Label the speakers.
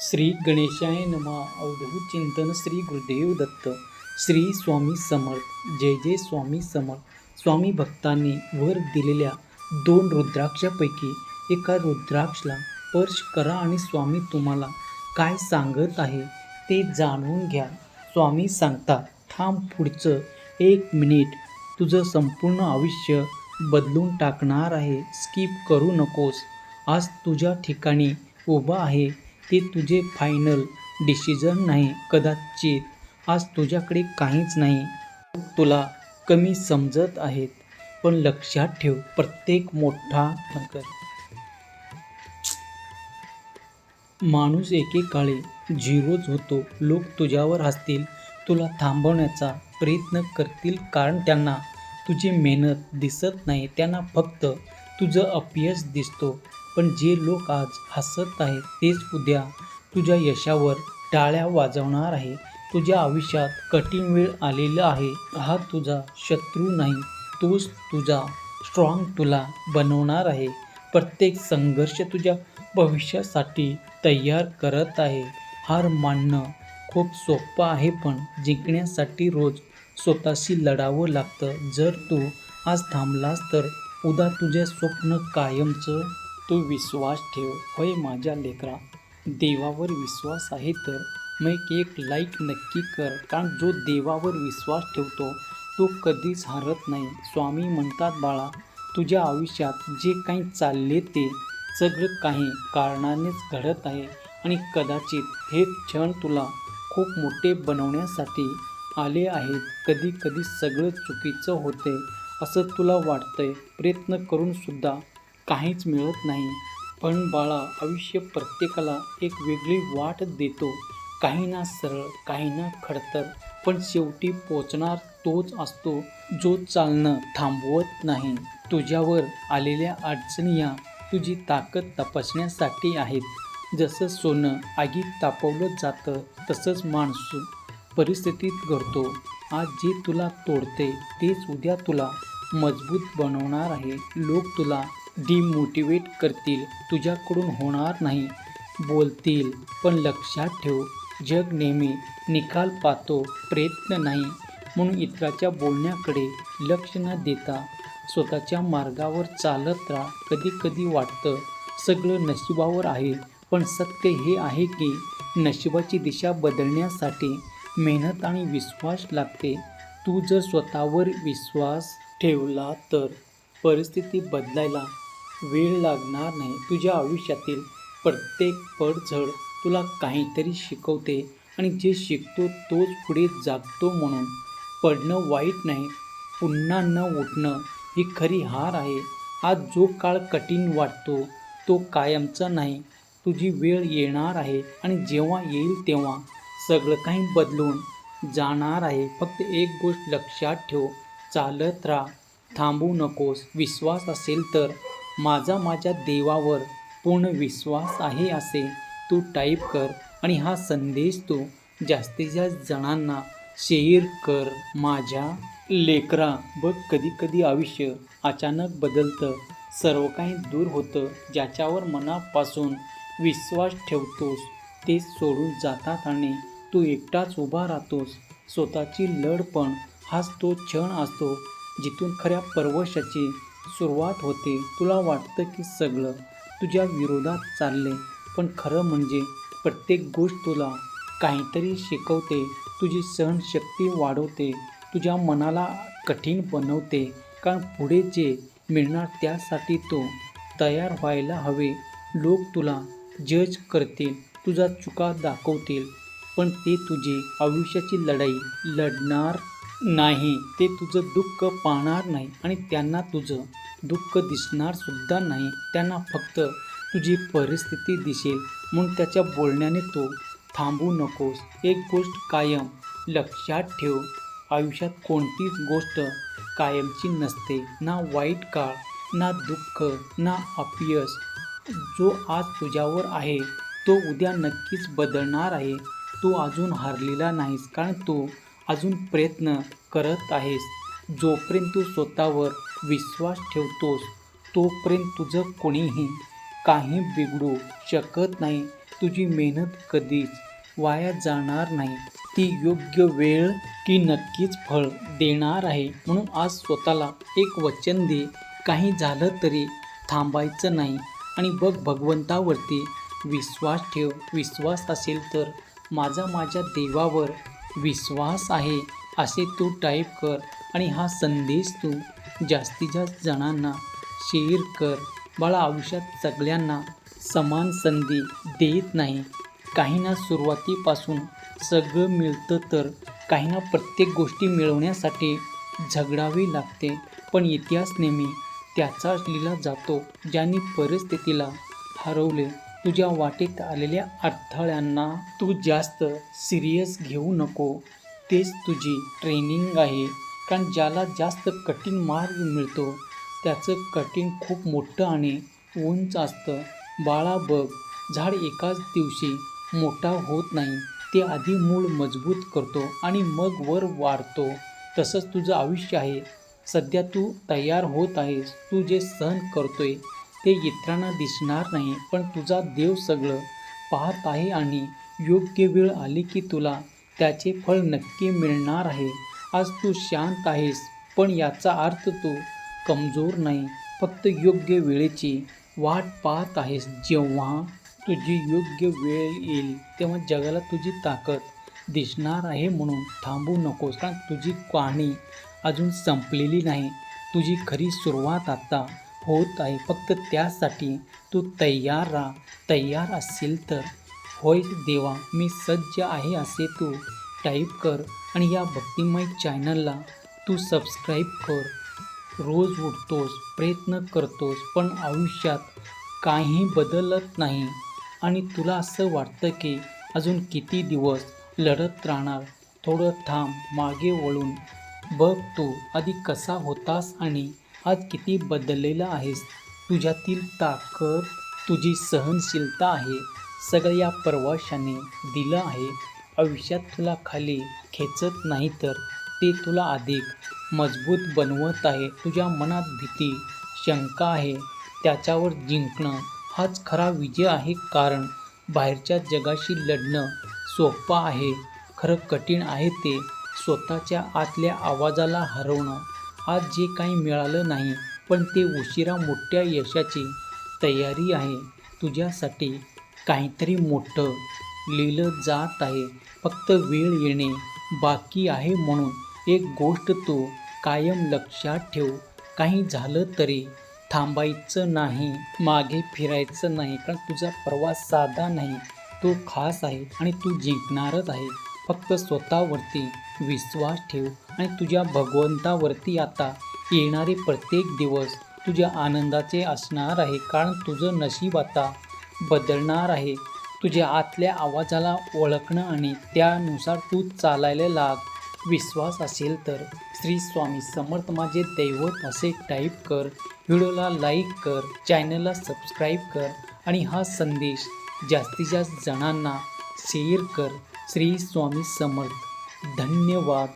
Speaker 1: श्री गणेशाय नमः. अवधूत चिंतन श्री गुरुदेव दत्त. श्री स्वामी समर्थ. जय जय स्वामी समर्थ. स्वामी भक्तांनी वर दिलेल्या 2 रुद्राक्षापैकी एका रुद्राक्षला स्पर्श करा आणि स्वामी तुम्हाला काय सांगत आहे ते जाणून घ्या. स्वामी सांगतात, थांब, पुढचं 1 मिनिट तुझं संपूर्ण आयुष्य बदलून टाकणार आहे. स्किप करू नकोस. आज तुझ्या ठिकाणी उभा आहे ते तुझे फायनल डिसिजन नाही. कदाचित आज तुझ्याकडे काहीच नाही. तुला कमी समजत आहेत, पण लक्षात ठेव, प्रत्येक मोठा माणूस एकेकाळी झिरोच होतो. लोक तुझ्यावर हसतील, तुला थांबवण्याचा प्रयत्न करतील, कारण त्यांना तुझी मेहनत दिसत नाही. त्यांना फक्त तुझं अपयश दिसतो. पण जे लोक आज हसत आहेत तेच उद्या तुझ्या यशावर टाळ्या वाजवणार आहे. तुझ्या आयुष्यात कठीण वेळ आलेला आहे. हा तुझा शत्रू नाही, तोच तुझा स्ट्रॉंग तुला बनवणार आहे. प्रत्येक संघर्ष तुझ्या भविष्यासाठी तयार करत आहे. हार मानणं खूप सोपं आहे, पण जिंकण्यासाठी रोज स्वतःशी लढावं लागतं. जर तू आज थांबलास तर उद्या तुझे स्वप्न कायमचं. तू विश्वास ठेव. होय माझ्या लेकरा, देवावर विश्वास आहे तर मग एक लाईक नक्की कर, कारण जो देवावर विश्वास ठेवतो तो कधीच हारत नाही. स्वामी म्हणतात, बाळा, तुझ्या आयुष्यात जे काही चालले ते सगळं काही कारणानेच घडत आहे आणि कदाचित हे क्षण तुला खूप मोठे बनवण्यासाठी आले आहेत. कधी कधी सगळं चुकीचं होते असं तुला वाटतंय, प्रयत्न करून सुद्धा काहीच मिळत नाही. पण बाळा, आयुष्य प्रत्येकाला एक वेगळी वाट देतो. काहींना सरळ, काहींना खडतर, पण शेवटी पोचणार तोच असतो जो चालणं थांबवत नाही. तुझ्यावर आलेल्या अडचणी या तुझी ताकद तपासण्यासाठी आहेत. जसं सोनं आगीत तापवलं जातं तसंच माणूस परिस्थितीत घडतो. आज जे तुला तोडते तेच उद्या तुला मजबूत बनवणार आहे. लोक तुला डिमोटिवेट करतील, तुझ्याकडून होणार नाही बोलतील, पण लक्षात ठेव, जग नेहमी निकाल पाहतो, प्रयत्न नाही. म्हणून इतरांच्या बोलण्याकडे लक्ष न देता स्वतःच्या मार्गावर चालत राहा. कधी कधी वाटतं सगळं नशिबावर आहे, पण सत्य हे आहे की नशिबाची दिशा बदलण्यासाठी मेहनत आणि विश्वास लागते. तू जर स्वतःवर विश्वास ठेवला तर परिस्थिती बदलायला वेळ लागणार नाही. तुझ्या आयुष्यातील प्रत्येक पडझड तुला काहीतरी शिकवते आणि जे शिकतो तोच पुढे जागतो. म्हणून पडणं वाईट नाही, पुन्हा न उठणं ही खरी हार आहे. आज जो काळ कठीण वाटतो तो कायमचा नाही. तुझी वेळ येणार आहे आणि जेव्हा येईल तेव्हा सगळं काही बदलून जाणार आहे. फक्त एक गोष्ट लक्षात ठेव, चालत राहा, थांबू नकोस. विश्वास असेल तर माझ्या देवावर पूर्ण विश्वास आहे असे तू टाईप कर आणि हा संदेश तू जास्तीत जास्त जणांना शेअर कर. माझ्या लेकरा, बघ, कधी कधी आयुष्य अचानक बदलतं, सर्व काही दूर होतं. ज्याच्यावर मनापासून विश्वास ठेवतोस ते सोडून जातात आणि तू एकटाच उभा राहतोस. स्वतःची लढ, पण हाच तो क्षण असतो जिथून खऱ्या प्रवासाची सुरुवात होते. तुला वाटतं की सगळं तुझ्या विरोधात चालले, पण खरं म्हणजे प्रत्येक गोष्ट तुला काहीतरी शिकवते. तुझी सहनशक्ती वाढवते, तुझ्या मनाला कठीण बनवते, कारण पुढे जे मिळणार त्यासाठी तो तयार व्हायला हवे. लोक तुला जज करतील, तुझ्या चुका दाखवतील, पण ते तुझी आयुष्याची लढाई लढणार नाही. ते तुझं दुःख पाहणार नाही आणि त्यांना तुझं दुःख दिसणार सुद्धा नाही. त्यांना फक्त तुझी परिस्थिती दिसेल. म्हणून त्याच्या बोलण्याने तू थांबू नकोस. एक गोष्ट कायम लक्षात ठेव, आयुष्यात कोणतीच गोष्ट कायमची नसते. ना वाईट काळ, ना दुःख, ना अपयश. जो आज तुझ्यावर आहे तो उद्या नक्कीच बदलणार आहे. तू अजून हारलेला नाहीस, कारण तू अजून प्रयत्न करत आहेस. जोपर्यंत तू स्वतःवर विश्वास ठेवतोस तोपर्यंत तुझं कोणीही काही बिघडू शकत नाही. तुझी मेहनत कधीच वाया जाणार नाही. ती योग्य वेळ की नक्कीच फळ देणार आहे. म्हणून आज स्वतःला एक वचन दे, काही झालं तरी थांबायचं नाही आणि बघ भगवंतावरती विश्वास ठेव. विश्वास असेल तर माझ्या देवावर विश्वास आहे असे तू टाईप कर आणि हा संदेश तू जास्तीत जास्त जणांना शेअर कर. बाळा, आयुष्यात सगळ्यांना समान संधी देत नाही. काहींना सुरुवातीपासून सगळं मिळतं तर काहींना प्रत्येक गोष्टी मिळवण्यासाठी झगडावे लागते. पण इतिहास नेहमी त्याचाच लिहिला जातो ज्यांनी परिस्थितीला हरवले. तुझ्या वाटेत आलेल्या अडथळ्यांना तू जास्त सिरियस घेऊ नको. तेच तुझी ट्रेनिंग आहे. कारण ज्याला जास्त कठीण मार्ग मिळतो त्याचं कठीण खूप मोठं आणि उंच असतं. बाळा बघ, झाड एकाच दिवशी मोठा होत नाही. ते आधी मूळ मजबूत करतो आणि मग वर वाढतो. तसंच तुझं आयुष्य आहे. सध्या तू तयार होत आहेस. तू जे सहन करतोय ते इतरांना दिसणार नाही, पण तुझा देव सगळं पाहत आहे आणि योग्य वेळ आली की तुला त्याचे फळ नक्की मिळणार आहे. आज तू शांत आहेस, पण याचा अर्थ तू कमजोर नाही. फक्त योग्य वेळेची वाट पाहत आहेस. जेव्हा तुझी योग्य वेळ येईल तेव्हा जगाला तुझी ताकद दिसणार आहे. म्हणून थांबू नकोस, कारण तुझी कहाणी अजून संपलेली नाही. तुझी खरी सुरुवात आता होत आहे. फक्त त्यासाठी तू तयार राहा. तयार असेल तर होय देवा मी सज्ज आहे असे तू टाईप कर आणि या भक्तिमय चॅनलला तू सबस्क्राईब कर. रोज उठतोस, प्रयत्न करतोस, पण आयुष्यात काही बदलत नाही आणि तुला असं वाटतं की अजून किती दिवस लढत राहणार. थोडं थांब, मागे वळून बघ तू आधी कसा होतास आणि आज किती बदललेला आहेस. तुझ्यातील ताकद, तुझी सहनशीलता आहे सगळं या प्रवाशाने दिलं आहे. आयुष्यात तुला खाली खेचत नाही तर ते तुला अधिक मजबूत बनवत आहे. तुझ्या मनात भीती, शंका आहे, त्याच्यावर जिंकणं हाच खरा विजय आहे. कारण बाहेरच्या जगाशी लढणं सोपं आहे, खरं कठीण आहे ते स्वतःच्या आतल्या आवाजाला हरवणं. आज जे काही मिळालं नाही, पण ते उशिरा मोठ्या यशाची तयारी आहे. तुझ्यासाठी काहीतरी मोठं लिहिलं जात आहे. फक्त वेळ येणे बाकी आहे. म्हणून एक गोष्ट तू कायम लक्षात ठेव, काही झालं तरी थांबायचं नाही, मागे फिरायचं नाही. कारण तुझा प्रवास साधा नाही, तो खास आहे आणि तू जिंकणारच आहे. फक्त स्वतःवरती विश्वास ठेव आणि तुझ्या भगवंतावरती. आता येणारे प्रत्येक दिवस तुझ्या आनंदाचे असणार आहे, कारण तुझं नशीब आता बदलणार आहे. तुझ्या आतल्या आवाजाला ओळखणं आणि त्यानुसार तू चालायला लाग. विश्वास असेल तर श्री स्वामी समर्थ माझे दैवत असे टाईप कर. व्हिडिओला लाईक कर, चॅनलला सबस्क्राईब कर आणि हा संदेश जास्तीत जास्त जणांना शेअर कर. श्री स्वामी समर्थ. धन्यवाद.